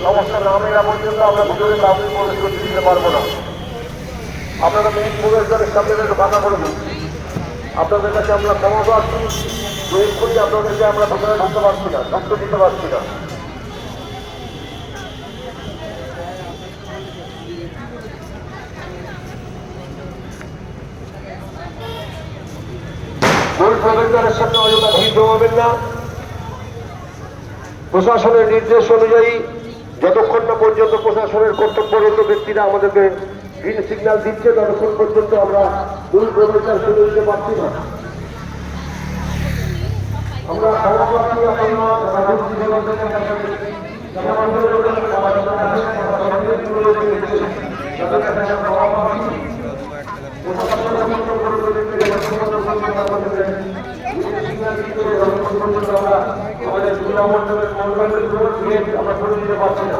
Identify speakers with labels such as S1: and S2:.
S1: সমস্যা না মেলা পর্যন্ত আমরা ভিতরে কাউকে প্রবেশ করতে দিতে পারবো না। আপনারা মেন প্রবেশদ্বারের সামনে একটু ফাঁকা করে দিন। আপনাদের কাছে আমরা ক্ষমা পাচ্ছি, প্রয়োগ করি আপনাদেরকে আমরা ভিতরে ঢুকতে পারছি না, ঢুকতে দিতে পারছি না। মূল প্রবেশদ্বারের সামনে অযথা ভিড় জমাবেন না। প্রশাসনের নির্দেশ অনুযায়ী যতক্ষণ না পর্যন্ত প্রশাসনের কর্তব্যরত ব্যক্তিরা আমাদেরকে গ্রিন সিগন্যাল দিচ্ছে ততক্ষণ পর্যন্ত আমরা মূল প্রবেশদ্বার শুরু দিতে পারছি না। আমরা আমাদের আমরা করে দিতে পারছি না।